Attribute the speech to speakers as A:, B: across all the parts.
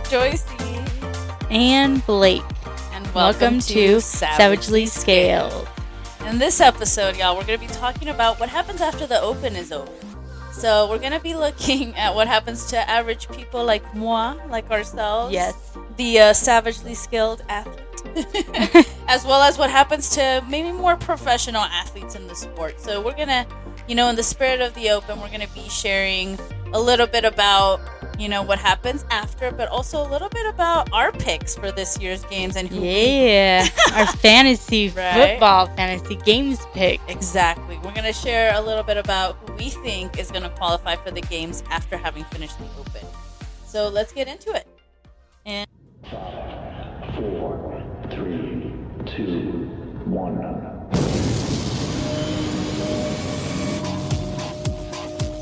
A: Joycey.
B: And Blake.
A: And
B: welcome to Savagely Scaled.
A: In this episode, y'all, we're going to be talking about what happens after the Open is over. So we're going to be looking at what happens to average people like moi, like ourselves.
B: Yes.
A: The savagely skilled athlete. As well as what happens to maybe more professional athletes in the sport. So we're going to, in the spirit of the Open, we're going to be sharing a little bit about, what happens after, but also a little bit about our picks for this year's games and who
B: our fantasy football fantasy games pick.
A: Exactly. We're going to share a little bit about who we think is going to qualify for the games after having finished the Open. So let's get into it. And
C: 5, 4, 3, 2, 1.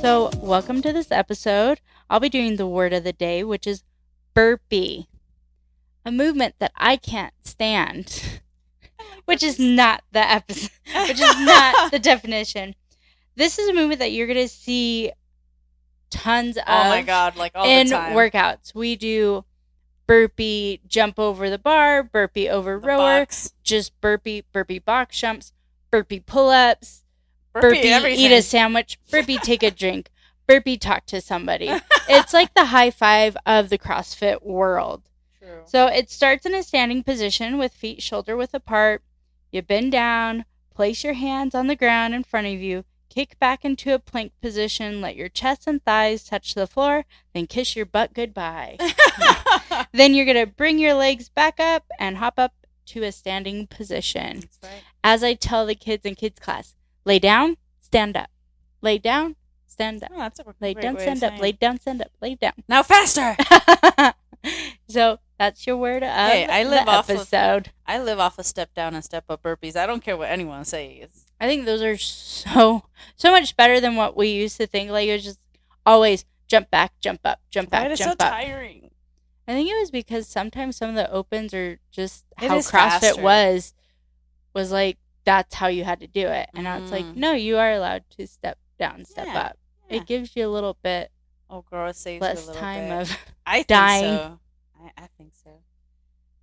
B: So, welcome to this episode. I'll be doing the word of the day, which is burpee. A movement that I can't stand. Which is not the episode, which is not the definition. This is a movement that you're going to see tons of.
A: Oh my God, like all
B: in
A: the time.
B: Workouts. We do burpee jump over the bar, burpee over
A: The
B: rower,
A: box.
B: just burpee box jumps, burpee pull-ups, burpee
A: everything.
B: eat a sandwich, burpee take a drink, burpee talk to somebody. It's like the high five of the CrossFit world.
A: True.
B: So it starts in a standing position with feet shoulder width apart. You bend down, place your hands on the ground in front of you, kick back into a plank position, let your chest and thighs touch the floor, then kiss your butt goodbye. Then you're going to bring your legs back up and hop up to a standing position.
A: That's right.
B: As I tell the kids in kids class, lay down, stand up. Lay down, stand up.
A: Oh, that's a
B: Lay
A: great
B: down,
A: way of
B: stand up.
A: saying
B: Lay
A: it.
B: down, stand up. Lay down.
A: Now faster!
B: So that's your word of
A: I live
B: the
A: off of-
B: episode.
A: I live off of step down and step up burpees. I don't care what anyone says.
B: I think those are so much better than what we used to think. Like it was just always jump back, jump up, jump back,
A: Why is it
B: jump
A: so
B: up.
A: tiring?
B: I think it was because sometimes some of the opens are just
A: It
B: how
A: is
B: CrossFit
A: faster.
B: was like that's how you had to do it. And now it's like, no, you are allowed to step down, step
A: Yeah,
B: up.
A: yeah.
B: It gives you a little bit
A: Oh, girl, it saves
B: less
A: you a little
B: time
A: bit.
B: of
A: I think
B: dying.
A: so. I think so.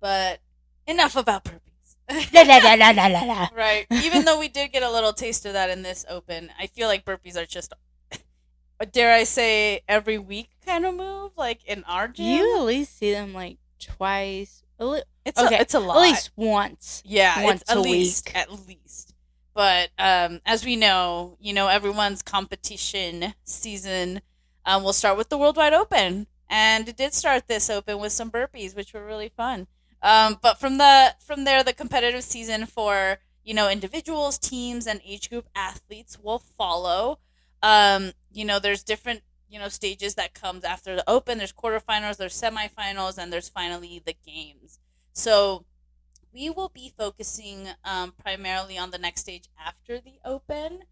A: But enough about burpees.
B: la, la, la, la, la, la, la.
A: Right. Even though we did get a little taste of that in this Open, I feel like burpees are just, dare I say, every week kind of move, like in our gym.
B: You at least see them like twice.
A: It's
B: okay,
A: a lot.
B: at least once.
A: Yeah,
B: once
A: it's at
B: a
A: least,
B: week.
A: at least. But as we know, everyone's competition season will start with the Worldwide Open, and it did start this Open with some burpees, which were really fun. But from there, the competitive season for individuals, teams, and age group athletes will follow. There's different stages that comes after the Open. There's quarterfinals, there's semifinals, and there's finally the games. So we will be focusing primarily on the next stage after the Open.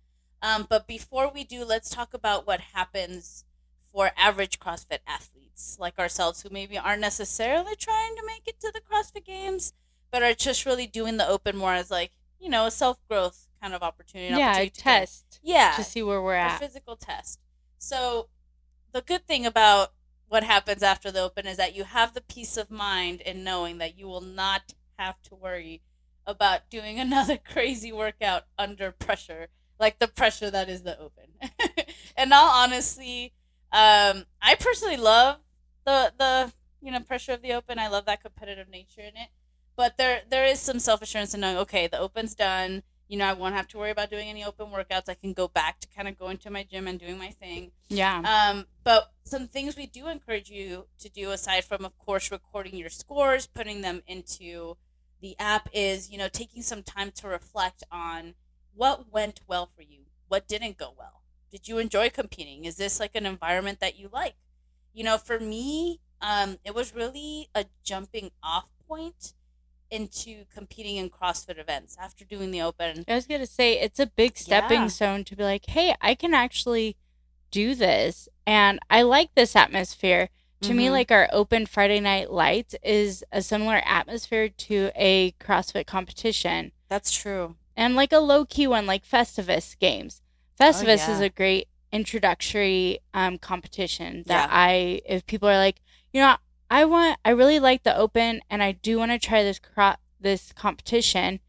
A: But before we do, let's talk about what happens for average CrossFit athletes like ourselves who maybe aren't necessarily trying to make it to the CrossFit Games, but are just really doing the Open more as like, a self-growth kind of opportunity.
B: Yeah, a
A: opportunity
B: test.
A: Yeah.
B: To see where we're
A: A
B: at.
A: physical test. So the good thing about what happens after the Open is that you have the peace of mind in knowing that you will not have to worry about doing another crazy workout under pressure, like the pressure that is the Open. And all honesty, I personally love the pressure of the Open. I love that competitive nature in it. But there is some self-assurance in knowing, okay, the Open's done. I won't have to worry about doing any Open workouts. I can go back to kind of going to my gym and doing my thing.
B: Yeah.
A: But some things we do encourage you to do, aside from, of course, recording your scores, putting them into the app, is, taking some time to reflect on what went well for you, what didn't go well. Did you enjoy competing? Is this like an environment that you like? For me, it was really a jumping off point into competing in CrossFit events after doing the Open.
B: I was going to say, it's a big stepping
A: Yeah.
B: stone to be like, hey, I can actually do this. And I like this atmosphere. To me,
A: Mhm.
B: like our Open Friday Night Lights is a similar atmosphere to a CrossFit competition.
A: That's true.
B: And like a low-key one, like Festivus games. Festivus
A: yeah.
B: is a great introductory competition that
A: Yeah.
B: if people are like, I really like the open, and I do want to try this competition.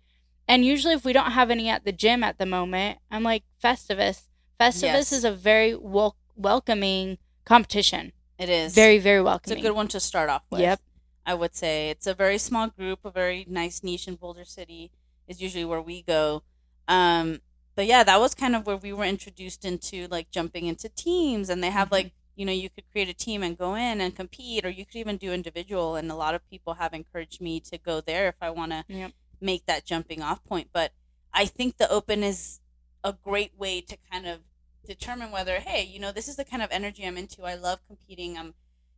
B: And usually, if we don't have any at the gym at the moment, I'm like Festivus. Festivus
A: Yes.
B: is a very welcoming competition.
A: It is.
B: Very, very
A: It's
B: welcoming.
A: a good one to start off with.
B: Yep.
A: I would say it's a very small group, a very nice niche in Boulder City is usually where we go. But yeah, that was kind of where we were introduced into like jumping into teams, and they have like, you know, you could create a team and go in and compete, or you could even do individual. And a lot of people have encouraged me to go there if I want to
B: Yep.
A: make that jumping off point. But I think the open is a great way to kind of determine whether, hey, you know, this is the kind of energy I'm into. I love competing.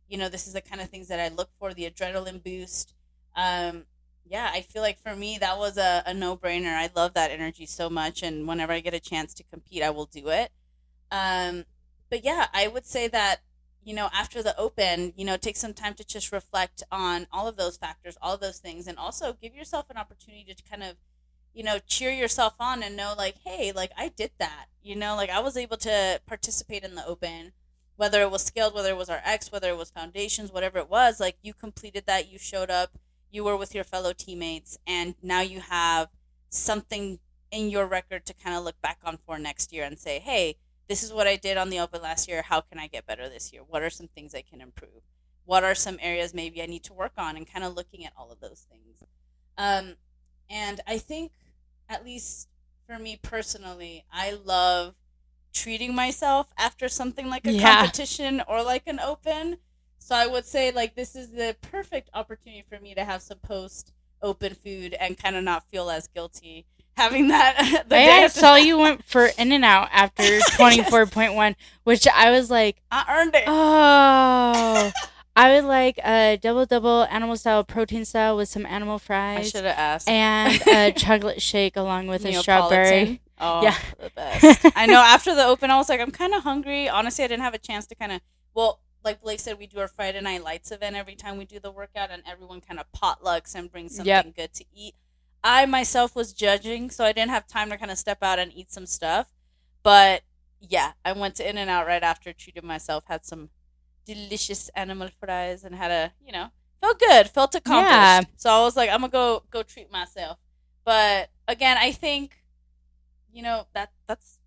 A: You know, this is the kind of things that I look for, the adrenaline boost. Yeah, I feel like for me, that was a no-brainer. I love that energy so much. And whenever I get a chance to compete, I will do it. But yeah, I would say that, you know, after the open, you know, take some time to just reflect on all of those factors, all of those things, and also give yourself an opportunity to kind of, you know, cheer yourself on and know like, hey, like I did that, you know, like I was able to participate in the open, whether it was scaled, whether it was our X, whether it was foundations, whatever it was, like you completed that, you showed up, you were with your fellow teammates, and now you have something in your record to kind of look back on for next year and say, hey, this is what I did on the open last year. How can I get better this year? What are some things I can improve? What are some areas maybe I need to work on? And kind of looking at all of those things. And I think, at least for me personally, I love treating myself after something like a competition or like an open. So I would say like this is the perfect opportunity for me to have some post open food and kind of not feel as guilty having that.
B: I saw you went for In-N-Out after 24.1, which I was like,
A: I earned it.
B: Oh, I would like a double animal style, protein style with some animal fries.
A: I should have asked.
B: And a chocolate shake along with a strawberry.
A: Oh,
B: yeah,
A: the best. I know after the open, I was like, I'm kind of hungry. Honestly, I didn't have a chance to kind of, well, like Blake said, we do our Friday Night Lights event every time we do the workout, and everyone kind of potlucks and brings something good to eat. I myself was judging, so I didn't have time to kind of step out and eat some stuff. But yeah, I went to In-N-Out right after, treated myself, had some delicious animal fries, and had a, you know, felt good, felt accomplished. Yeah. So I was like, I'm gonna go treat myself. But again, I think, you know, that's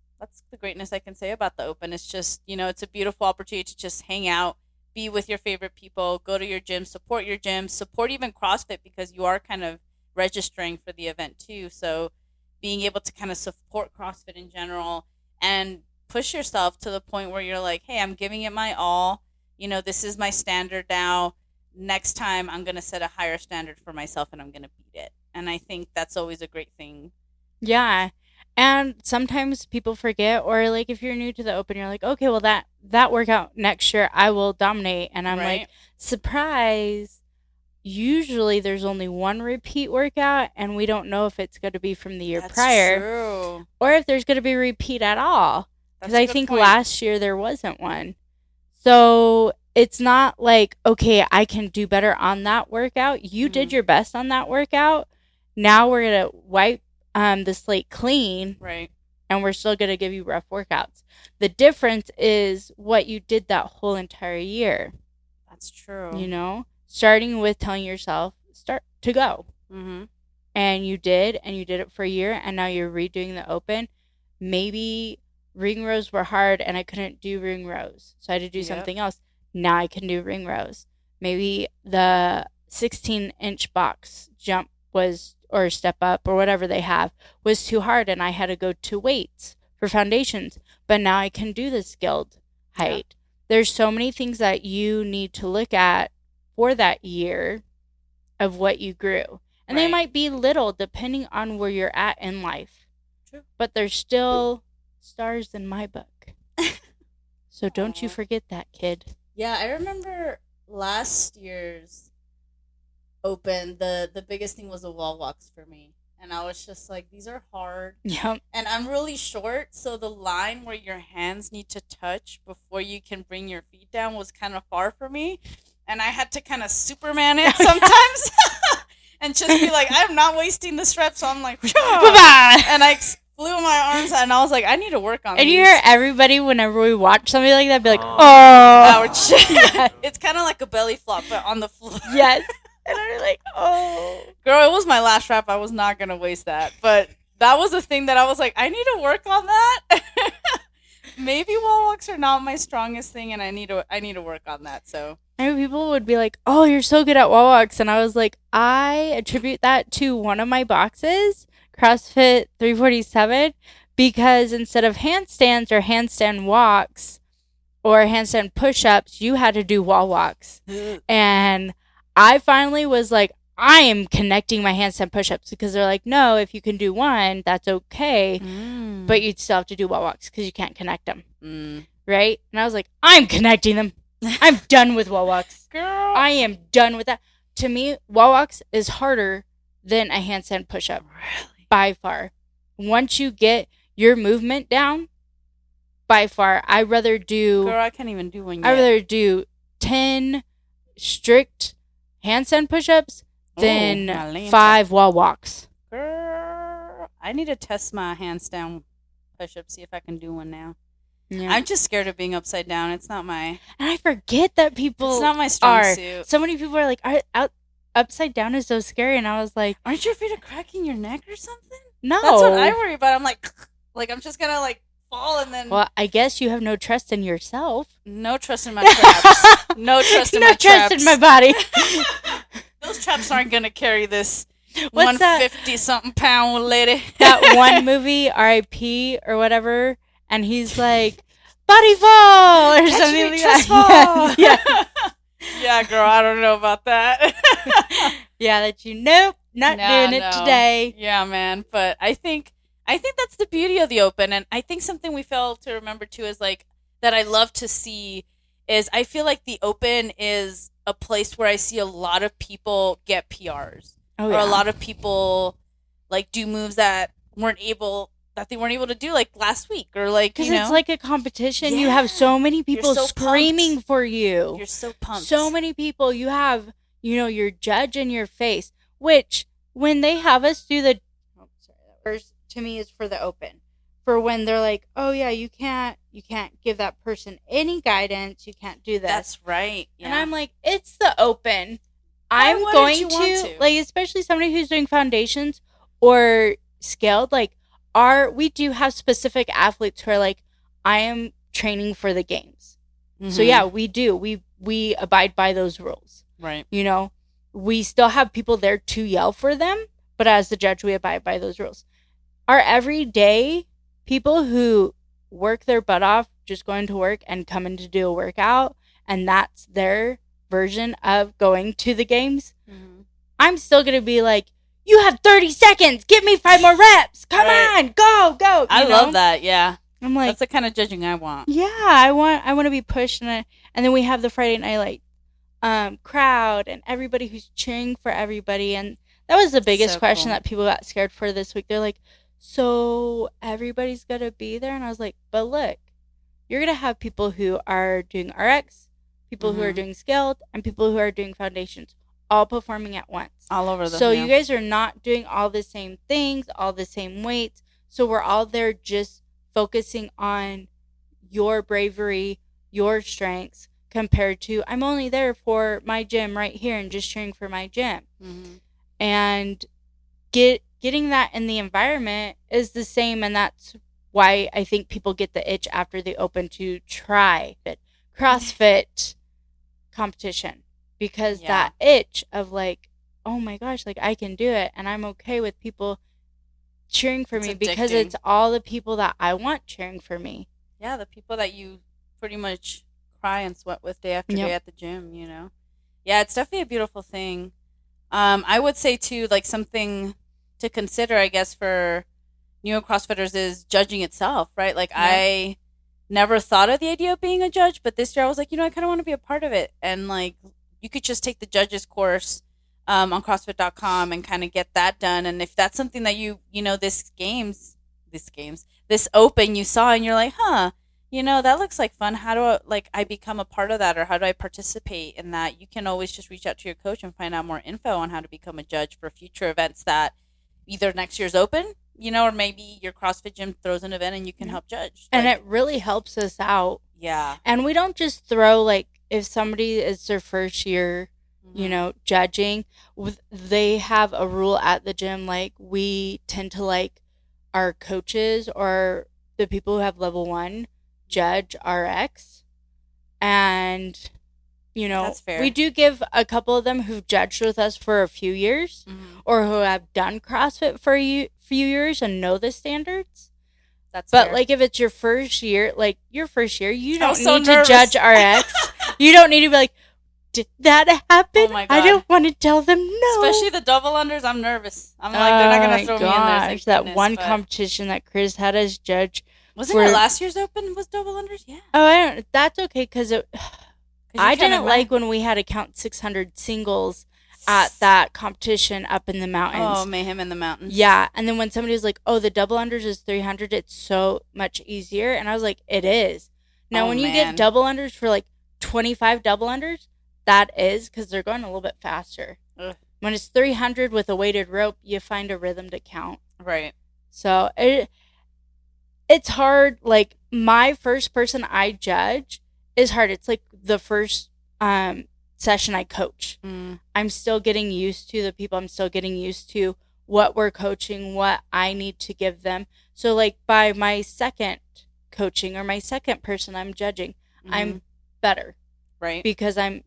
A: the greatness I can say about the open. It's just, you know, it's a beautiful opportunity to just hang out, be with your favorite people, go to your gym, support even CrossFit, because you are kind of registering for the event too. So being able to kind of support CrossFit in general and push yourself to the point where you're like, hey, I'm giving it my all. You know, this is my standard now. Next time I'm going to set a higher standard for myself and I'm going to beat it. And I think that's always a great thing.
B: Yeah. And sometimes people forget, or like if you're new to the open, you're like, okay, well that workout next year I will dominate. And I'm like, surprise. Usually there's only one repeat workout, and we don't know if it's going to be from the year prior.
A: True.
B: Or if there's going to be a repeat at all. Because I think last year there wasn't one. So it's not like, okay, I can do better on that workout. You did your best on that workout. Now we're going to wipe the slate clean.
A: Right.
B: And we're still going to give you rough workouts. The difference is what you did that whole entire year.
A: That's true.
B: You know? Starting with telling yourself, start to go.
A: Mm-hmm.
B: And you did it for a year, and now you're redoing the open. Maybe ring rows were hard, and I couldn't do ring rows, so I had to do something else. Now I can do ring rows. Maybe the 16-inch box jump was, or step up, or whatever they have, was too hard, and I had to go to weights for foundations. But now I can do the skilled height. There's so many things that you need to look at for that year of what you grew. And they might be little depending on where you're at in life. True. But they're still stars in my book. So don't you forget that, kid.
A: Yeah, I remember last year's open, the biggest thing was the wall walks for me. And I was just like, these are hard.
B: Yep.
A: And I'm really short, so the line where your hands need to touch before you can bring your feet down was kind of far for me. And I had to kind of Superman it sometimes and just be like, I'm not wasting this rep. So I'm like, and I flew my arms out, and I was like, I need to work on
B: And
A: these.
B: you hear everybody whenever we watch something like that be like,
C: Oh.
B: oh.
A: Ouch. It's kind of like a belly flop, but on the floor.
B: Yes. And I'm like, oh.
A: Girl, it was my last rap. I was not going to waste that. But that was a thing that I was like, I need to work on that. Maybe wall walks are not my strongest thing, and I need to work on that. So
B: I mean, people would be like, oh, you're so good at wall walks. And I was like, I attribute that to one of my boxes, CrossFit 347, because instead of handstands or handstand walks or handstand push-ups, you had to do wall walks. And I finally was like, I am connecting my handstand push-ups, because they're like, no, if you can do one, that's okay. But you'd still have to do wall walks because you can't connect them. Right? And I was like, I'm connecting them. I'm done with wall walks.
A: Girl,
B: I am done with that. To me, wall walks is harder than a handstand push-up.
A: really?
B: By far. Once you get your movement down, by far, I'd rather do...
A: Girl, I can't even do one yet.
B: I'd rather do 10 strict handstand push-ups than
A: Malenta.
B: 5 wall walks.
A: Girl, I need to test my handstand push-up, see if I can do one now.
B: Yeah.
A: I'm just scared of being upside down. It's not my...
B: And I forget that people
A: It's not my strong
B: are.
A: suit.
B: So many people are like, upside down is so scary. And I was like,
A: Aren't you afraid of cracking your neck or something?
B: no.
A: That's what I worry about. I'm like I'm just gonna like fall and then
B: Well, I guess you have no trust in yourself.
A: no trust in my traps. No trust in
B: no
A: my
B: trust
A: traps.
B: in my body.
A: Those traps aren't gonna carry this
B: What's that?
A: 150-something pound lady.
B: That one movie, R.I.P. or whatever, and he's like, body fall or
A: Catch
B: something
A: me,
B: like
A: trust
B: that.
A: fall.
B: Yeah.
A: Yeah, girl, I don't know about that.
B: Yeah, that nope, not
A: Nah,
B: doing it
A: no.
B: today.
A: Yeah, man. But I think that's the beauty of the open, and I think something we fail to remember too is like that I love to see is I feel like the open is a place where I see a lot of people get PRs.
B: Oh,
A: Or a lot of people like do moves that they weren't able to do like last week or like
B: because
A: you know
B: it's like a competition. You have so many people
A: so
B: screaming
A: pumped.
B: for you.
A: you're so pumped.
B: So many people. You have, your judge in your face, which when they have us do the, first to me is for the open, for when they're like, oh yeah, you can't give that person any guidance. You can't do this.
A: That's right. Yeah.
B: And I'm like, it's the open. I'm
A: wouldn't
B: going
A: you want
B: to
A: to?
B: like, especially somebody who's doing foundations or scaled, like we do have specific athletes who are like, I am training for the games. So
A: Mhm.
B: yeah, we do. We abide by those rules.
A: Right.
B: We still have people there to yell for them, but as the judge, we abide by those rules. Our everyday people who work their butt off just going to work and coming to do a workout, and that's their version of going to the games,
A: Mhm.
B: I'm still going to be like, you have 30 seconds. Give me 5 more reps. Come
A: Right.
B: on. Go.
A: I love that. Yeah.
B: I'm like,
A: That's the kind of judging I want.
B: yeah, I want to be pushed. And then we have the Friday night crowd and everybody who's cheering for everybody. And that was the biggest
A: So
B: question
A: cool.
B: that people got scared for this week. They're like, so everybody's going to be there? And I was like, but look, you're going to have people who are doing RX, people who are
A: Mhm.
B: doing scaled, and people who are doing foundations, all performing at once.
A: All over the
B: So you guys are not doing all the same things, all the same weights. So we're all there just focusing on your bravery, your strengths, compared to I'm only there for my gym right here and just cheering for my gym.
A: Mm-hmm.
B: And getting that in the environment is the same, and that's why I think people get the itch after the open to try it. CrossFit competition, because
A: Yeah.
B: that itch of like, oh my gosh, like I can do it, and I'm okay with people cheering for
A: It's
B: me because
A: addicting.
B: it's all the people that I want cheering for me.
A: Yeah, the people that you pretty much cry and sweat with day after
B: Yep.
A: day at the gym, Yeah, it's definitely a beautiful thing. I would say too, like something to consider, I guess, for new CrossFitters is judging itself, right? Like I never thought of the idea of being a judge, but this year I was like, I kind of want to be a part of it. And like, you could just take the judges course on CrossFit.com and kind of get that done. And if that's something that this open you saw and you're like, that looks like fun. How do I become a part of that, or how do I participate in that? You can always just reach out to your coach and find out more info on how to become a judge for future events that either next year's open or maybe your CrossFit gym throws an event and you can help judge.
B: And it really helps us out.
A: Yeah.
B: And we don't just throw, like, if somebody is their first year, judging, they have a rule at the gym, like, we tend to, like, our coaches or the people who have level 1 judge RX. And,
A: That's fair.
B: we do give a couple of them who've judged with us for a few years or who have done CrossFit for a few years and know the standards.
A: But
B: fair. Like, if it's your first year, you don't need
A: nervous.
B: to judge RX. You don't need to be like, did that happen?
A: Oh my God.
B: I don't want to tell them no.
A: Especially the double unders, I'm nervous. I'm like, they're not going to throw me in there. Thank
B: that
A: goodness,
B: one
A: but...
B: competition that Chris had us judge.
A: Wasn't it last year's Open was double unders? Yeah.
B: Oh, that's okay, because I didn't like when we had to count 600 singles at that competition up in the mountains.
A: Oh, mayhem in the mountains.
B: Yeah, and then when somebody was like, oh, the double unders is 300, it's so much easier. And I was like, it is. Now, when you get double unders for like 25 double unders, that is, because they're going a little bit faster.
A: Ugh.
B: When it's 300 with a weighted rope, you find a rhythm to count.
A: Right.
B: So it's hard. Like, my first person I judge is hard. It's like the first session I coach. I'm still getting used to the people. I'm still getting used to what we're coaching, what I need to give them. So, like, by my second coaching or my second person I'm judging, I'm better.
A: Right.
B: Because I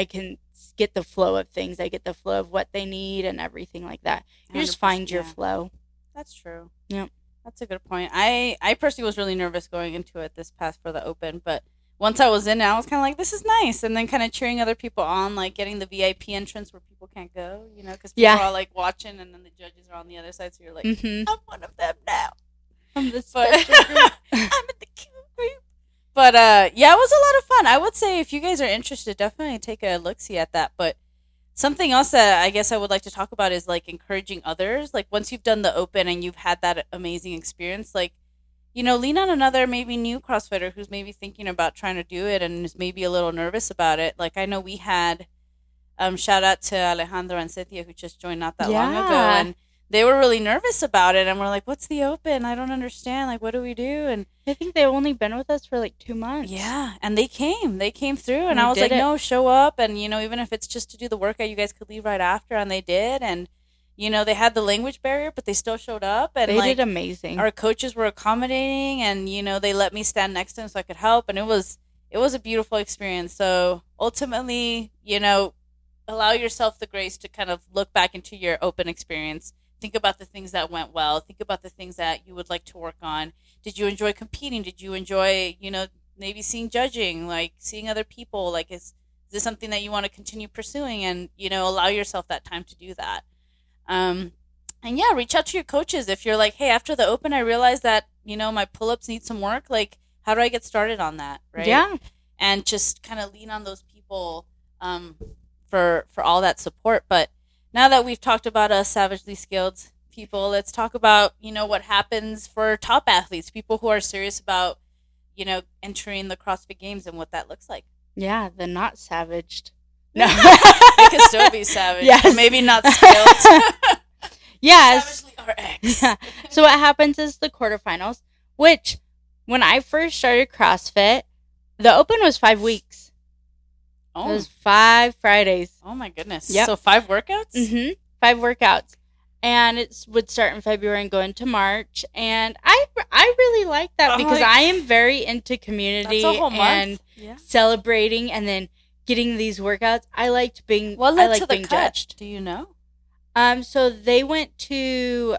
B: can get the flow of things. I get the flow of what they need and everything like that. You just find your flow.
A: That's true.
B: Yep.
A: That's a good point. I personally was really nervous going into it this past for the Open, but once I was in it, I was kind of like, this is nice. And then kind of cheering other people on, like getting the VIP entrance where people can't go, because people are all like watching and then the judges are on the other side. So you're like, I'm one of them now.
B: I'm the special group.
A: I'm in the cute group. But yeah, it was a lot of fun. I would say if you guys are interested, definitely take a look-see at that. But something else that I guess I would like to talk about is like encouraging others. Like once you've done the Open and you've had that amazing experience, like, lean on another maybe new CrossFitter who's maybe thinking about trying to do it and is maybe a little nervous about it. Like I know we had, shout out to Alejandro and Cynthia who just joined not that long ago, and they were really nervous about it, and we're like, what's the Open? I don't understand. Like, what do we do? And
B: I think they've only been with us for like 2 months.
A: Yeah, and they came through, and I was like, no, show up, and, even if it's just to do the workout, you guys could leave right after, and they did, and, they had the language barrier, but they still showed up, and
B: they did amazing.
A: Our coaches were accommodating, and, they let me stand next to them so I could help, and it was a beautiful experience. So ultimately, allow yourself the grace to kind of look back into your Open experience. Think about the things that went well. Think about the things that you would like to work on. Did you enjoy competing? Did you enjoy, maybe seeing judging, like seeing other people? Like, is this something that you want to continue pursuing? And, allow yourself that time to do that. And yeah, reach out to your coaches. If you're like, hey, after the Open, I realized that, my pull-ups need some work. Like, how do I get started on that? Right.
B: Yeah.
A: And just kind of lean on those people for all that support. But now that we've talked about us savagely skilled people, let's talk about, what happens for top athletes, people who are serious about, entering the CrossFit Games and what that looks like.
B: Yeah, the not savaged. No.
A: They could still be savage,
B: yes.
A: But maybe not skilled.
B: Yes.
A: Savagely RX.
B: Yeah. So what happens is the quarterfinals, which when I first started CrossFit, the Open was 5 weeks.
A: Oh.
B: It was 5 Fridays.
A: Oh my goodness.
B: Yep.
A: So 5 workouts?
B: Mm-hmm. 5 workouts. And it would start in February and go into March. And I really like that because I am very into community and celebrating and then getting these workouts. I liked being judged.
A: Do you know?
B: So they went to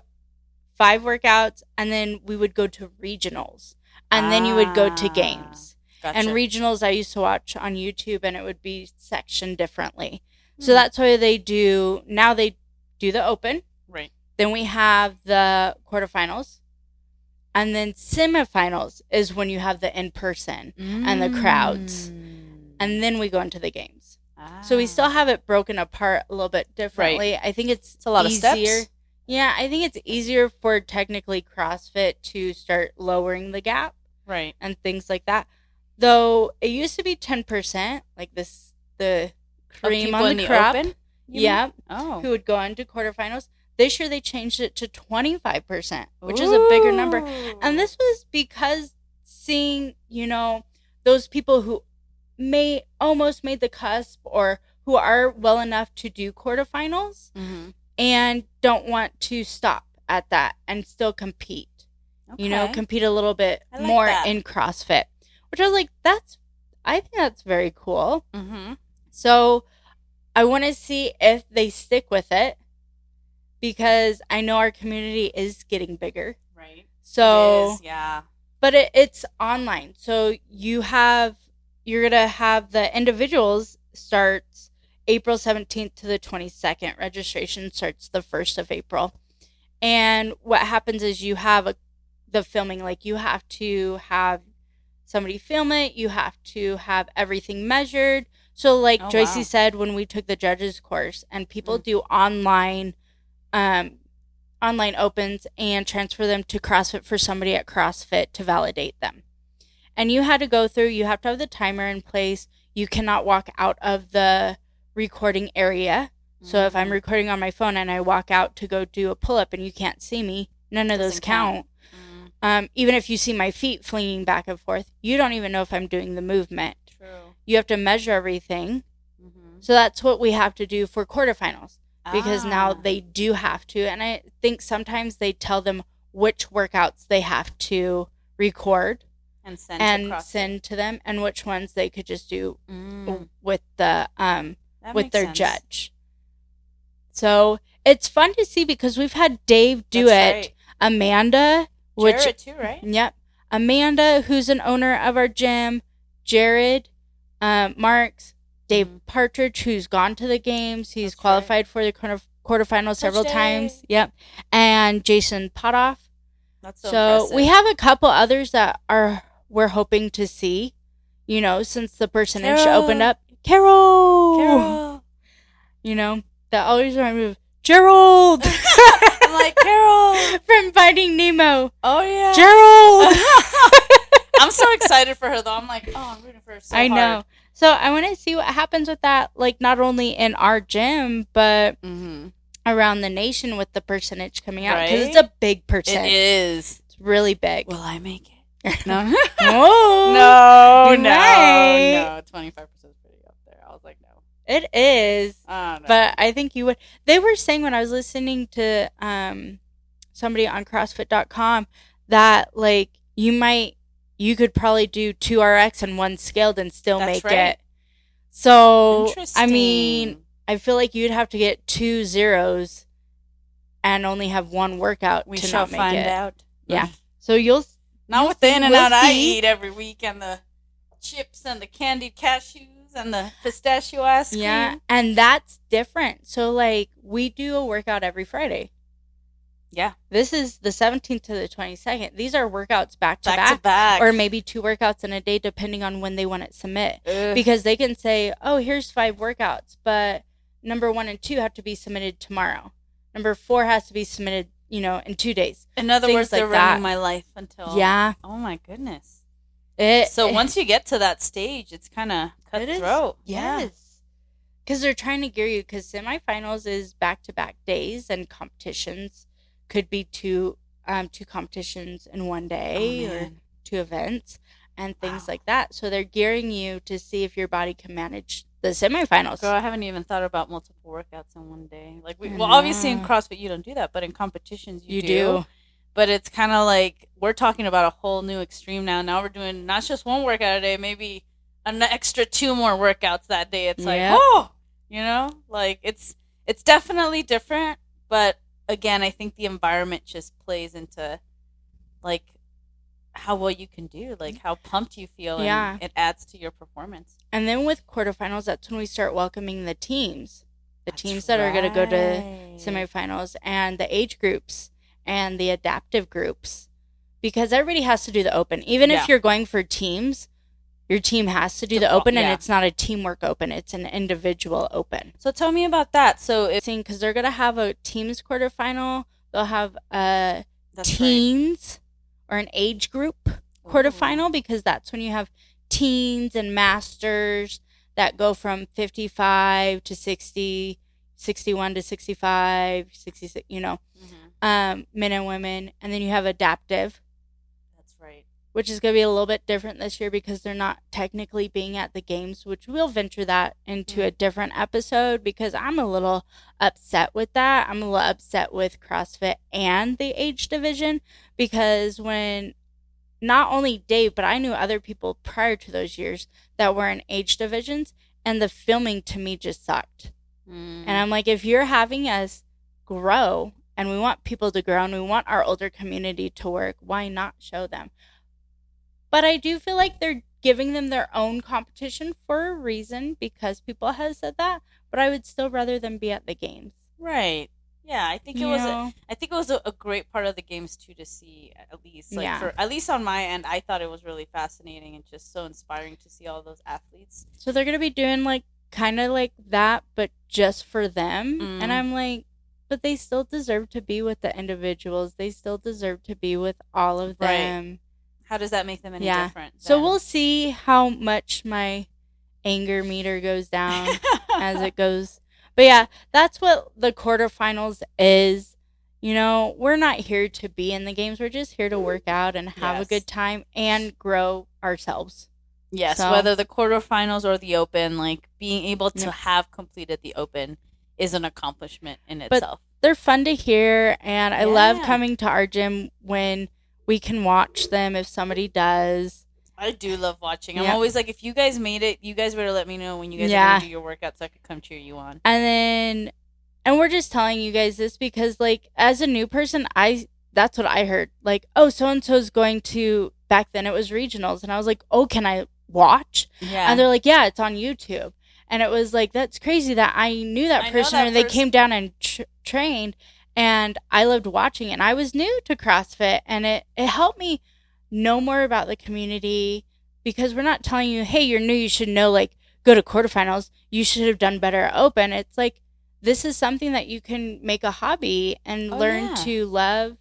B: 5 workouts and then we would go to regionals. And then you would go to games.
A: Gotcha.
B: And regionals I used to watch on YouTube and it would be sectioned differently. So that's why they do the Open.
A: Right.
B: Then we have the quarterfinals. And then semifinals is when you have the in-person and the crowds. And then we go into the games. So we still have it broken apart a little bit differently. Right. I think it's
A: a lot
B: easier.
A: Of steps.
B: Yeah, I think it's easier for technically CrossFit to start lowering the gap.
A: Right.
B: And things like that. Though it used to be 10%, like the cream on the crop.
A: Open,
B: yeah.
A: Oh.
B: Who would go into quarterfinals. This year they changed it to 25%, which is a bigger number. And this was because seeing, those people who almost made the cusp or who are well enough to do quarterfinals and don't want to stop at that and still compete.
A: Okay.
B: Compete a little bit
A: I like
B: more
A: that.
B: in CrossFit, which I was like, I think that's very cool.
A: Mm-hmm.
B: So I want to see if they stick with it because I know our community is getting bigger.
A: Right.
B: So,
A: It is, yeah.
B: but it's online. So you're going to have the individuals starts April 17th to the 22nd. Registration starts the 1st of April. And what happens is you have the filming, like you have to have somebody film it. You have to have everything measured. So like Joycey said, when we took the judges course and people do online opens and transfer them to CrossFit for somebody at CrossFit to validate them. And you had to go through, you have to have the timer in place. You cannot walk out of the recording area. So if I'm recording on my phone and I walk out to go do a pull-up and you can't see me, none of those count. Even if you see my feet flinging back and forth, you don't even know if I'm doing the movement.
A: True.
B: You have to measure everything. So that's what we have to do for quarterfinals because now they do have to. And I think sometimes they tell them which workouts they have to record
A: and
B: send to them and which ones they could just do with the with their judge. So it's fun to see because we've had Dave do
A: That's
B: it. Right. Amanda,
A: Jared too, right?
B: Yep. Amanda, who's an owner of our gym, Jared, Marks, Dave Partridge, who's gone to the games. He's qualified for the quarterfinals several times. Yep. And Jason Potoff.
A: That's so impressive.
B: We have a couple others that we're hoping to see, since the percentage opened up. Carol. That always reminds me of Gerald.
A: I'm like, Carol.
B: From Finding Nemo.
A: Oh, yeah.
B: Gerald.
A: I'm so excited for her, though. I'm like, I'm rooting for her so hard.
B: I know. So I want to see what happens with that, like not only in our gym, but around the nation with the percentage coming out. Because it's a big percent.
A: It is.
B: It's really big.
A: Will I make it? No.
B: No.
A: No. 25% is pretty up there. I was like, no.
B: It is.
A: No.
B: But I think you would. They were saying when I was listening to somebody on CrossFit.com that like you could probably do 2 RX and 1 scaled and still make it. So, I mean, I feel like you'd have to get 2 zeros and only have 1 workout
A: we
B: to
A: shall
B: not make
A: find
B: it.
A: out.
B: Yeah. So you'll
A: not with the In-N-Out I eat every week and the chips and the candied cashews and the pistachio ice cream.
B: Yeah, and that's different. So like we do a workout every Friday.
A: Yeah.
B: This is the 17th to the 22nd. These are workouts back to
A: back.
B: Or maybe 2 workouts in a day depending on when they want it submit. Because they can say, oh, here's 5 workouts, but number 1 and 2 have to be submitted tomorrow. Number 4 has to be submitted, in 2 days.
A: In other words, they're running my life until...
B: Yeah.
A: Oh, my goodness.
B: So
A: once you get to that stage, it's kind of cutthroat.
B: Yes. Because they're trying to gear you, because semifinals is back-to-back days and competitions could be 2 competitions in one day or 2 events and things like that. So they're gearing you to see if your body can manage the semifinals.
A: Girl, I haven't even thought about multiple workouts in one day. Like, obviously in CrossFit you don't do that, but in competitions you do. But it's kind of like we're talking about a whole new extreme now. Now we're doing not just 1 workout a day, maybe an extra 2 more workouts that day. It's like, like it's definitely different, but again, I think the environment just plays into like how well you can do, like how pumped you feel, and it adds to your performance.
B: And then with quarterfinals, that's when we start welcoming the teams that are going to go to semifinals, and the age groups and the adaptive groups, because everybody has to do the open. Even if you're going for teams, your team has to do the open, and it's not a teamwork open. It's an individual open.
A: So tell me about that. So
B: because they're going to have a teams quarterfinal, they'll have a teens or an age group quarterfinal, because that's when you have teens and masters that go from 55 to 60, 61 to 65, 66, men and women. And then you have adaptive.
A: That's right.
B: Which is going to be a little bit different this year because they're not technically being at the games, which we'll venture that into a different episode because I'm a little upset with that. I'm a little upset with CrossFit and the age division because when not only Dave, but I knew other people prior to those years that were in age divisions, and the filming to me just sucked. And I'm like, if you're having us grow and we want people to grow and we want our older community to work, why not show them? But I do feel like they're giving them their own competition for a reason because people have said that. But I would still rather them be at the games.
A: Right. Yeah, I think it was a great part of the games too to see at least for at least on my end. I thought it was really fascinating and just so inspiring to see all those athletes.
B: So they're gonna be doing like kind of like that, but just for them. And I'm like, but they still deserve to be with the individuals. They still deserve to be with all of them.
A: Right. How does that make them any different?
B: So we'll see how much my anger meter goes down as it goes. But yeah, that's what the quarterfinals is. We're not here to be in the games. We're just here to work out and have a good time and grow ourselves.
A: Yes, so, whether the quarterfinals or the open, like being able to have completed the open is an accomplishment in itself.
B: They're fun to hear, and I love coming to our gym when we can watch them if somebody does.
A: I do love watching. I'm always like, if you guys made it, you guys better let me know when you guys are going to do your workout so I could come cheer you on.
B: And we're just telling you guys this because, like, as a new person, that's what I heard. Like, oh, so-and-so's going to, back then it was regionals. And I was like, oh, can I watch? Yeah. And they're like, yeah, it's on YouTube. And it was like, that's crazy that I knew that person and they came down and trained. And I loved watching it. And I was new to CrossFit. And it helped me know more about the community because we're not telling you, hey, you're new, you should know, like, go to quarterfinals. You should have done better at open. It's like, this is something that you can make a hobby and learn to love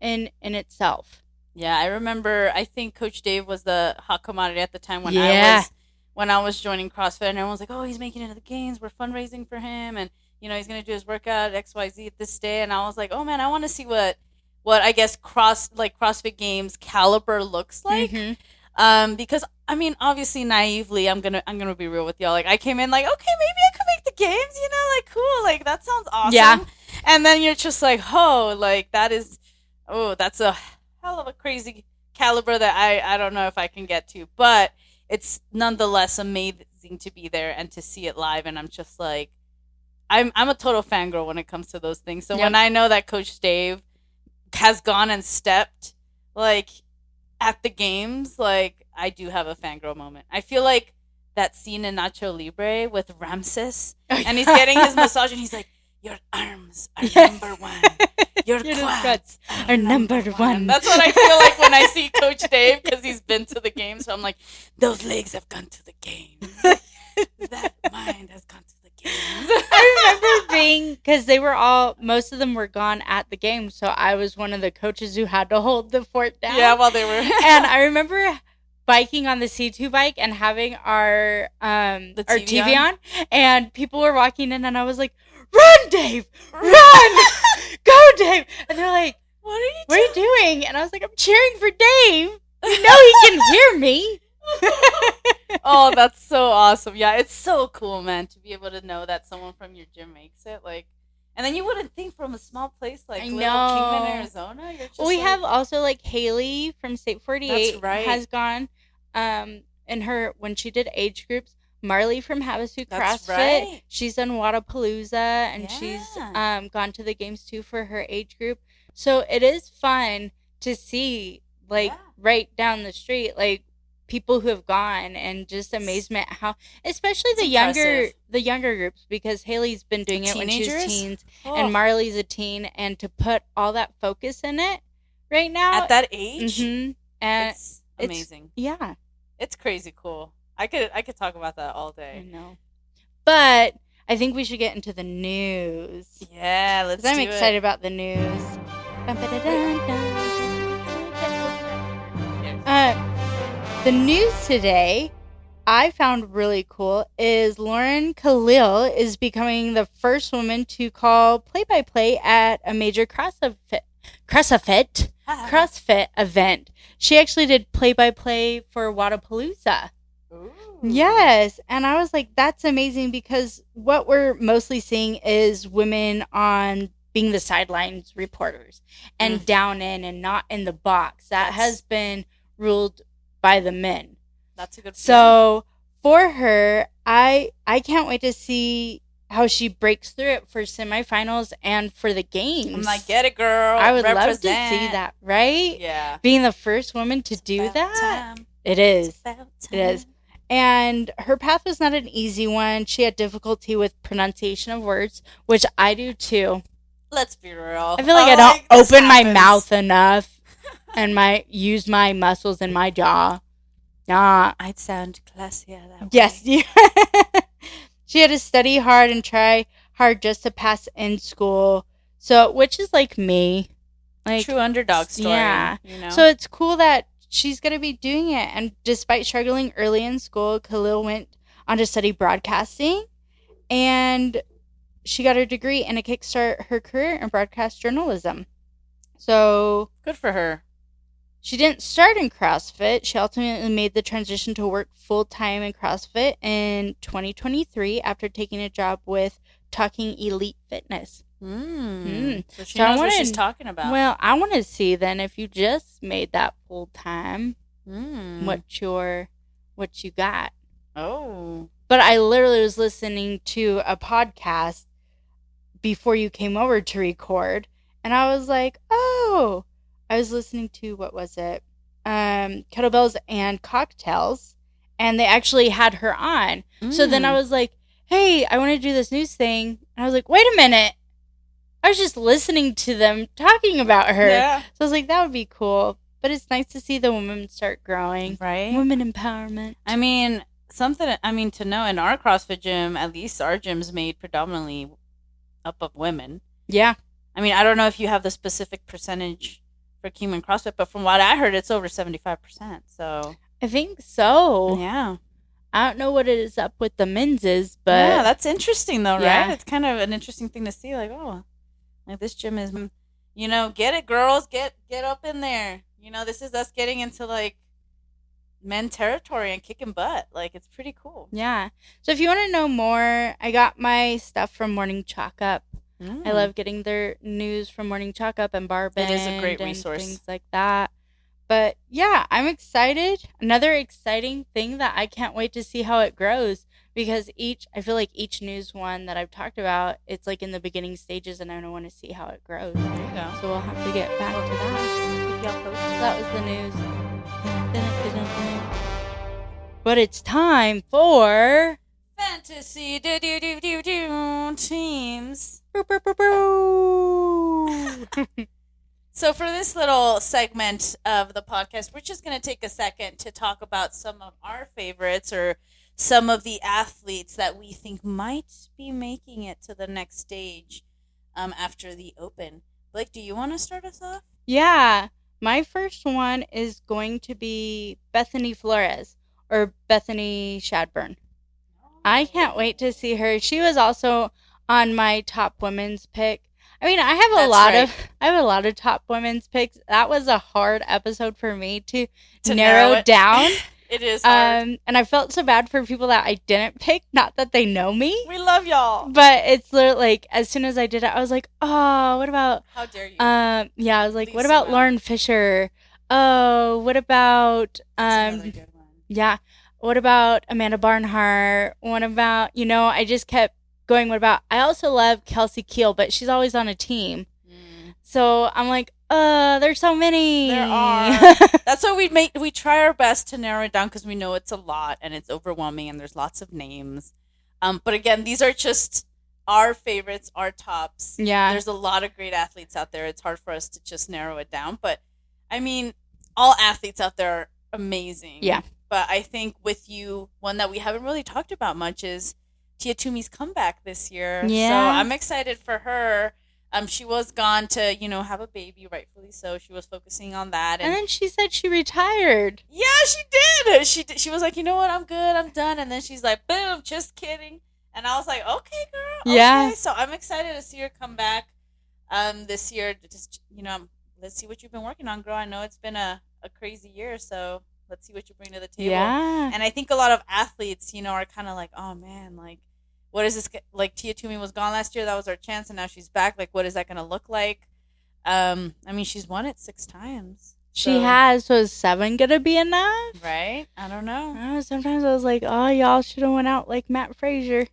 B: in itself.
A: Yeah, I remember, I think Coach Dave was the hot commodity at the time when I was joining CrossFit. And everyone was like, oh, he's making it to the games. We're fundraising for him. And he's going to do his workout at XYZ at this day. And I was like, oh, man, I want to see what I guess CrossFit Games caliber looks like. Mm-hmm. Because, I mean, obviously, naively, I'm gonna be real with y'all. Like, I came in like, okay, maybe I could make the games, like, cool. Like, that sounds awesome. Yeah. And then you're just like, oh, like, that's a hell of a crazy caliber that I don't know if I can get to. But it's nonetheless amazing to be there and to see it live. And I'm just like, I'm a total fangirl when it comes to those things. So when I know that Coach Dave has gone and stepped, like, at the games, like, I do have a fangirl moment. I feel like that scene in Nacho Libre with Ramses, and he's getting his massage, and he's like, your arms are number one. Your quads are number one. That's what I feel like when I see Coach Dave, because he's been to the games. So I'm like, those legs have gone to the games. That mind has gone to the games.
B: I remember because most of them were gone at the game, so I was one of the coaches who had to hold the fort down.
A: Yeah, while they were.
B: And I remember biking on the C2 bike and having our TV on, and people were walking in, and I was like, run, Dave! Run! Go, Dave! And they're like, what are you doing? And I was like, I'm cheering for Dave. You know he can hear me.
A: Oh, that's so awesome. Yeah, it's so cool, man, to be able to know that someone from your gym makes it. Like, and then you wouldn't think from a small place like Little Kingman, Arizona. You're just
B: we have also like Haley from State 48 has gone when she did age groups. Marley from Havasu CrossFit, she's done Wadapalooza, and she's gone to the games too for her age group. So it is fun to see, like, right down the street, like, people who have gone, and just amazement how, especially the younger groups, because Haley's been doing it when she was teens, and Marley's a teen, and to put all that focus in it right now
A: at that age,
B: and
A: it's amazing.
B: It's
A: crazy cool. I could talk about that all day.
B: I know. But I think we should get into the news.
A: Yeah, let's do it.
B: I'm excited about the news. The news today I found really cool is Lauren Khalil is becoming the first woman to call play-by-play at a major CrossFit event. She actually did play-by-play for Wadapalooza.
A: Ooh.
B: Yes, and I was like, that's amazing because what we're mostly seeing is women on being the sidelines reporters and down in and not in the box. That has been ruled by the men.
A: That's a good point.
B: So for her, I can't wait to see how she breaks through it for semifinals and for the games.
A: I'm like, get it, girl.
B: I would love to
A: Represent.
B: see that, right?
A: Yeah.
B: Being the first woman to do that. It is. It is. And her path was not an easy one. She had difficulty with pronunciation of words, which I do too.
A: Let's be real.
B: I feel like I don't open my mouth enough and use my muscles in my jaw. Nah.
A: I'd sound classier that way.
B: Yes. She had to study hard and try hard just to pass in school. So, which is like me. Like
A: true underdog story.
B: Yeah.
A: You know?
B: So it's cool that she's going to be doing it. And despite struggling early in school, Khalil went on to study broadcasting. And she got her degree and to kickstart her career in broadcast journalism. So
A: good for her.
B: She didn't start in CrossFit. She ultimately made the transition to work full-time in CrossFit in 2023 after taking a job with Talking Elite Fitness.
A: So she knows what she's talking about.
B: Well, I want to see then if you just made that full-time, what you got.
A: Oh.
B: But I literally was listening to a podcast before you came over to record, and I was like, oh... I was listening to, what was it? Kettlebells and Cocktails, and they actually had her on. So then I was like, hey, I want to do this news thing. And I was like, wait a minute. I was just listening to them talking about her.
A: Yeah.
B: So I was like, that would be cool. But it's nice to see the women start growing.
A: Right.
B: Women empowerment.
A: I mean, to know in our CrossFit gym, at least our gym's made predominantly up of women.
B: Yeah.
A: I mean, I don't know if you have the specific percentage for human CrossFit, but from what I heard, it's over 75%. So
B: I think so.
A: Yeah.
B: I don't know what it is up with the men's is, but
A: yeah, that's interesting though, right?
B: Yeah.
A: It's kind of an interesting thing to see. Like, oh, like this gym is, get it, girls, get up in there. This is us getting into like men territory and kicking butt. Like, it's pretty cool.
B: Yeah. So if you want to know more, I got my stuff from Morning Chalk Up. I love getting their news from Morning Chalk Up and Bar Bend.
A: It is a great resource.
B: Things like that. But yeah, I'm excited. Another exciting thing that I can't wait to see how it grows because I feel like each news one that I've talked about, it's like in the beginning stages and I don't want to see how it grows.
A: There you go.
B: So we'll have to get back to that. So that was the news. But it's time for
A: fantasy teams. So for this little segment of the podcast, we're just going to take a second to talk about some of our favorites or some of the athletes that we think might be making it to the next stage after the Open. Blake, do you want to start us off?
B: Yeah. My first one is going to be Bethany Flores or Bethany Shadburn. I can't wait to see her. She was also on my top women's pick. I mean, I have a lot of top women's picks. That was a hard episode for me to narrow down.
A: It is hard.
B: And I felt so bad for people that I didn't pick. Not that they know me.
A: We love y'all.
B: But it's literally like, as soon as I did it, I was like, oh, what about...
A: How dare you?
B: Yeah, I was like, what about Lauren Fisher? Oh, what about...
A: That's another good one.
B: Yeah. What about Amanda Barnhart? What about, I just kept going, what about... I also love Kelsey Keel, but she's always on a team. So I'm like, there's so many.
A: There are. That's why we try our best to narrow it down because we know it's a lot and it's overwhelming and there's lots of names. But again, these are just our favorites, our tops.
B: Yeah.
A: There's a lot of great athletes out there. It's hard for us to just narrow it down. But I mean, all athletes out there are amazing.
B: Yeah.
A: But I think with you, one that we haven't really talked about much is Tia Toomey's comeback this year.
B: Yeah.
A: So I'm excited for her. She was gone to, have a baby, rightfully so. She was focusing on that.
B: And then she said she retired.
A: Yeah, she did. She was like, you know what? I'm good. I'm done. And then she's like, boom, just kidding. And I was like, okay, girl.
B: Yeah.
A: Okay. So I'm excited to see her come back this year. Just, let's see what you've been working on, girl. I know it's been a crazy year, so let's see what you bring to the table.
B: Yeah.
A: And I think a lot of athletes, are kind of like, oh, man, like, what is this? Like, Tia Toomey was gone last year. That was our chance, and now she's back. Like, what is that going to look like? I mean, she's won it 6 times.
B: She has. So is 7 going to be enough?
A: Right? I don't know.
B: Sometimes I was like, oh, y'all should have went out like Matt Frazier.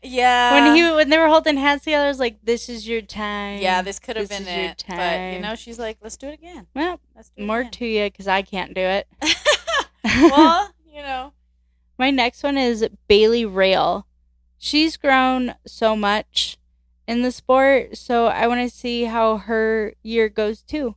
A: Yeah.
B: When they were holding hands together, I was like, this is your time.
A: Yeah, this could have been it. But, she's like, let's do it again.
B: Well, more to you because I can't do it.
A: Well,
B: My next one is Bailey Rail. She's grown so much in the sport, so I want to see how her year goes too.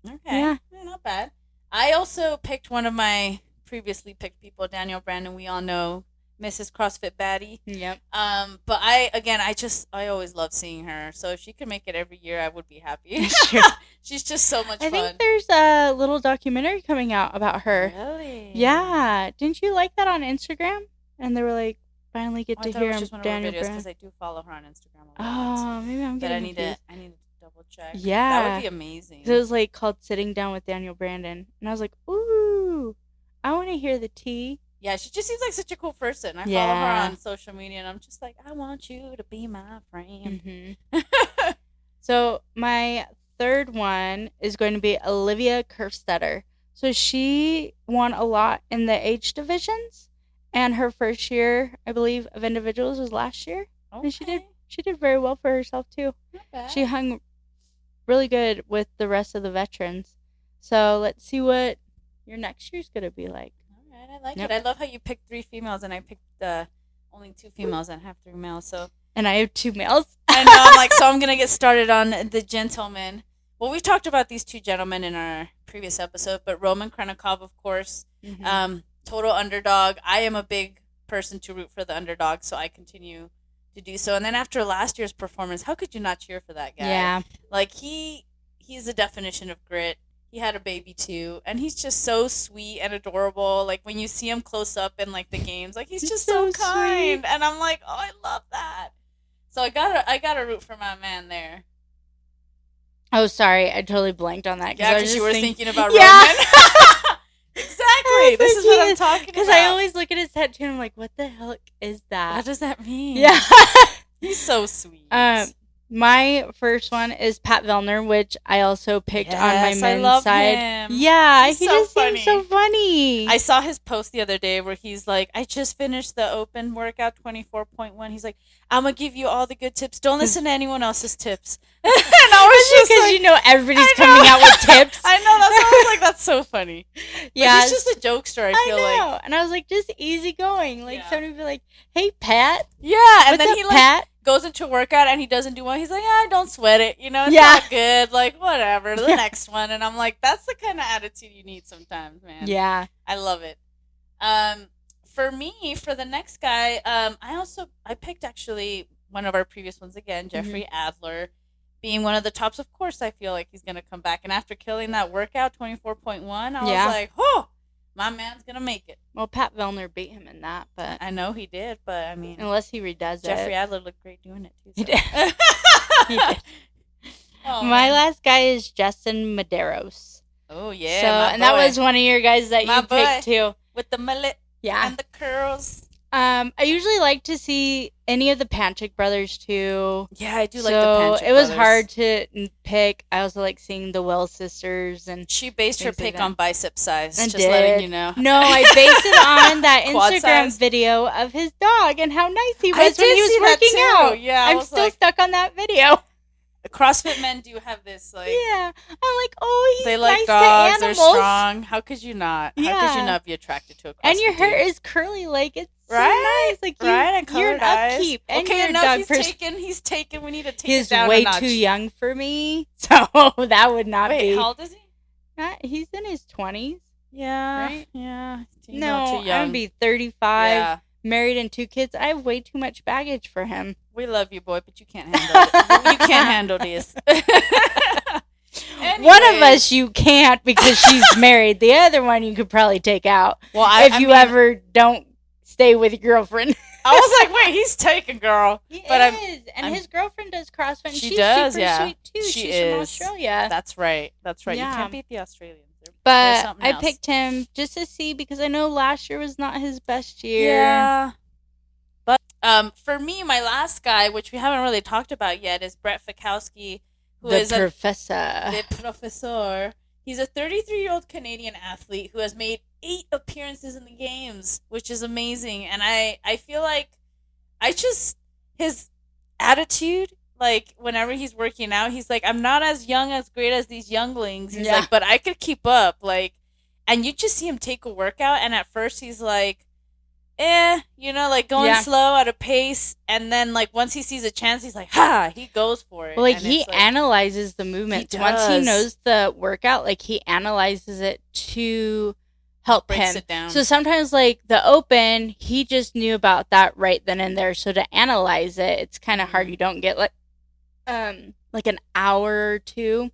A: Okay. Yeah, not bad. I also picked one of my previously picked people, Danielle Brandon. We all know Mrs. CrossFit Baddie.
B: Yep.
A: But I always love seeing her. So if she could make it every year, I would be happy.
B: Sure.
A: She's just so much
B: fun.
A: I
B: think there's a little documentary coming out about her.
A: Really?
B: Yeah. Didn't you like that on Instagram? And they were like, finally get to hear
A: just one
B: Danielle
A: of her videos
B: Brandon.
A: because I do follow her on Instagram a lot.
B: Oh, maybe I'm getting
A: confused. I need to double check.
B: Yeah.
A: That would be amazing.
B: It was like called Sitting Down with Danielle Brandon. And I was like, ooh, I want to hear the tea.
A: Yeah, she just seems like such a cool person. I follow her on social media, and I'm just like, I want you to be my friend.
B: Mm-hmm. So my third one is going to be Olivia Kerfstetter. So she won a lot in the age divisions, and her first year, I believe, of individuals was last year.
A: Okay.
B: And she did very well for herself too.
A: Not bad.
B: She hung really good with the rest of the veterans. So let's see what your next year's gonna be like.
A: I like it. I love how you picked 3 females and I picked only 2 females and I have 3 males.
B: And I have 2 males.
A: I know. I'm like, so I'm gonna get started on the gentlemen. Well, we've talked about these 2 gentlemen in our previous episode, but Roman Krenikov, of course, total underdog. I am a big person to root for the underdog, so I continue to do so. And then after last year's performance, how could you not cheer for that guy?
B: Yeah,
A: like he's the definition of grit. He had a baby too, and he's just so sweet and adorable. Like when you see him close up in like the games, like he's just so kind, and I'm like, oh, I love that. So I gotta root for my man there.
B: Oh, sorry, I totally blanked on that.
A: Yeah, because you were thinking about
B: Roman.
A: Exactly. This is what I'm talking about.
B: Because I always look at his tattoo and I'm like, what the hell is that?
A: What does that mean?
B: Yeah.
A: He's so sweet.
B: My first one is Pat Vellner, which I also picked on my men's side.
A: Him.
B: Yeah,
A: he
B: just seems so funny.
A: I saw his post the other day where he's like, I just finished the open workout 24.1. He's like, I'm going to give you all the good tips. Don't listen to anyone else's tips. And I was just
B: because
A: like,
B: everybody's coming out with tips.
A: I know. I was like, that's so funny.
B: Yeah.
A: He's just a jokester, I feel like.
B: And I was like, just easy going. Like somebody would be like, hey, Pat.
A: Yeah. And then he
B: Pat?
A: Goes into a workout and he doesn't do well. He's like, don't sweat it. It's not good. Like, whatever. The next one. And I'm like, that's the kind of attitude you need sometimes, man.
B: Yeah.
A: I love it. For me, for the next guy, I picked actually one of our previous ones again, Jeffrey Adler, being one of the tops. Of course, I feel like he's going to come back. And after killing that workout, 24.1, I was like, oh, my man's going to make it.
B: Well, Pat Vellner beat him in that, but
A: I know he did, but I mean,
B: unless he redoes
A: Jeffrey Adler looked great doing it too. So.
B: He did. He did. Oh, my last guy is Justin Medeiros.
A: Oh yeah,
B: and that was one of your guys that you picked too,
A: with the mullet, and the curls.
B: I usually like to see any of the Panchik brothers too.
A: Yeah, I do like the Panchik brothers.
B: It was hard to pick. I also like seeing the Wells sisters, and
A: she based her pick on bicep size.
B: And
A: just letting you know.
B: No, I based it on that Instagram video of his dog and how nice he was when he was working out.
A: Yeah,
B: I'm still stuck on that video.
A: CrossFit men do have this, like...
B: Yeah. I'm like, oh, he's
A: they like
B: nice
A: dogs,
B: to animals.
A: they're strong. How could you not?
B: Yeah.
A: How could you not be attracted to a CrossFit
B: And your hair
A: dude?
B: Is curly, like, it's
A: right?
B: So nice. Like,
A: and
B: you're an upkeep. And
A: okay,
B: you're a
A: enough.
B: dog
A: He's
B: person.
A: He's taken. We need to take
B: He's
A: it down
B: way
A: a notch.
B: too young for me, so that would not be...
A: Wait, how old is he?
B: He's in his 20s.
A: Yeah.
B: Right?
A: Yeah.
B: No,
A: too young.
B: I would be 35.
A: Yeah.
B: married and 2 kids. I have way too much baggage for him.
A: We love you, boy, but you can't handle it. You can't handle this.
B: One of us you can't because she's married. The other one you could probably take out.
A: Well,
B: I mean, ever don't stay with your girlfriend.
A: I was like, wait, he's taken, girl.
B: He
A: but
B: is. His girlfriend does CrossFit. And
A: she
B: she's
A: does,
B: super sweet too. She's from Australia.
A: That's right.
B: Yeah.
A: You can't beat the Australians.
B: But I picked him just to see because I know last year was not his best year.
A: Yeah. But for me, my last guy, which we haven't really talked about yet, is Brett Fikowski, who is
B: the professor.
A: The professor. He's a 33-year-old Canadian athlete who has made 8 appearances in the games, which is amazing. And I feel like his attitude, like whenever he's working out, he's like, I'm not as great as these younglings. He's like, but I could keep up. Like, and you just see him take a workout, and at first he's like, like going slow at a pace, and then like once he sees a chance, he's like, he goes for it.
B: Well, like he analyzes the movements. Once he knows the workout, like he analyzes it to help
A: breaks
B: him.
A: It down.
B: So sometimes like the open, he just knew about that right then and there. So to analyze it, it's kind of hard. You don't get like an hour or 2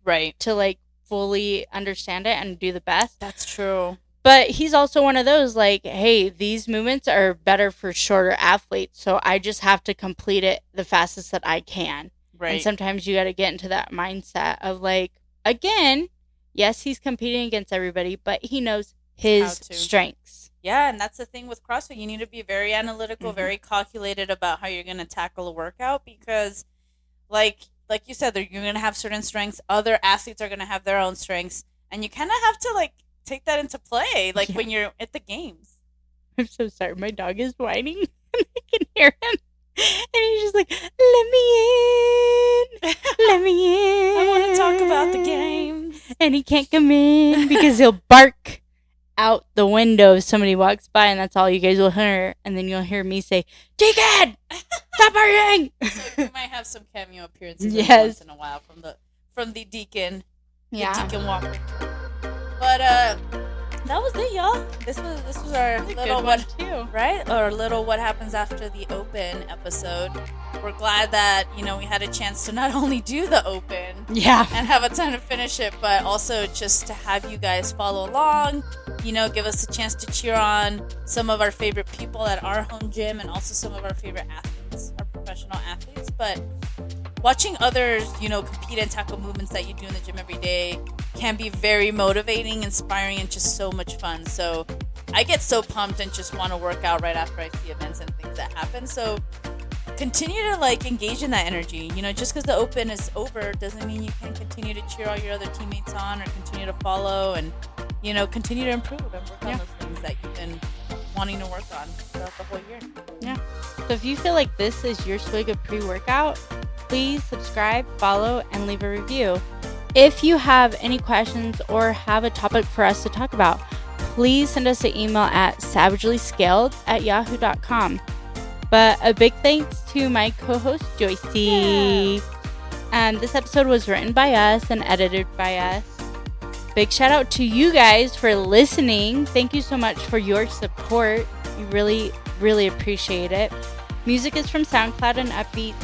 A: right
B: to like fully understand it and do the best.
A: That's true.
B: But he's also one of those like, hey, these movements are better for shorter athletes, so I just have to complete it the fastest that I can.
A: Right.
B: And sometimes you got to get into that mindset of like, again, yes, he's competing against everybody, but he knows his strengths.
A: Yeah, and that's the thing with CrossFit. You need to be very analytical, very calculated about how you're going to tackle a workout because, like you said, you're going to have certain strengths. Other athletes are going to have their own strengths, and you kind of have to like take that into play, like when you're at the games.
B: I'm so sorry. My dog is whining, and I can hear him. And he's just like, let me in. Let me in.
A: I want to talk about the games.
B: And he can't come in because he'll bark out the window if somebody walks by, and that's all you guys will hear. And then you'll hear me say, Deacon, stop barking.
A: So you might have some cameo appearances once in a while from the Deacon.
B: Yeah.
A: The Deacon Walker. But that was it, y'all. This was our little one too, right? Our little what happens after the open episode. We're glad that we had a chance to not only do the open, and have a time to finish it, but also just to have you guys follow along. Give us a chance to cheer on some of our favorite people at our home gym, and also some of our favorite athletes, our professional athletes. But watching others, compete and tackle movements that you do in the gym every day can be very motivating, inspiring, and just so much fun. So I get so pumped and just want to work out right after I see events and things that happen. So continue to engage in that energy. Just because the open is over doesn't mean you can't continue to cheer all your other teammates on, or continue to follow and continue to improve and work on those things that you've been wanting to work on throughout the whole year.
B: Yeah. So if you feel like this is your swig of pre-workout, please subscribe, follow, and leave a review. If you have any questions or have a topic for us to talk about, please send us an email at savagelyscaled@yahoo.com. But a big thanks to my co-host, Joycey. This episode was written by us and edited by us. Big shout out to you guys for listening. Thank you so much for your support. We really, really appreciate it. Music is from SoundCloud and Upbeat.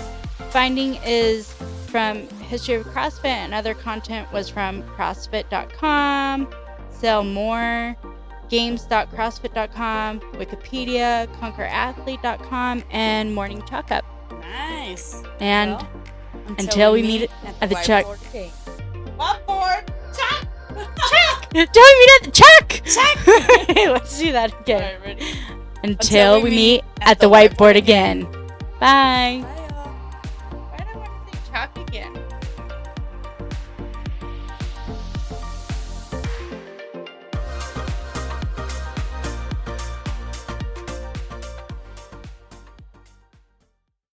B: Finding is from History of CrossFit, and other content was from CrossFit.com, Sell More, Games.CrossFit.com, Wikipedia, ConquerAthlete.com, and Morning Chalk Up.
A: Nice.
B: And until we meet at the chalk.
A: Whiteboard. Chalk.
B: Until we meet at the chalk.
A: Chalk.
B: Let's do that again.
A: All right, ready?
B: Until we meet at the whiteboard again. Bye.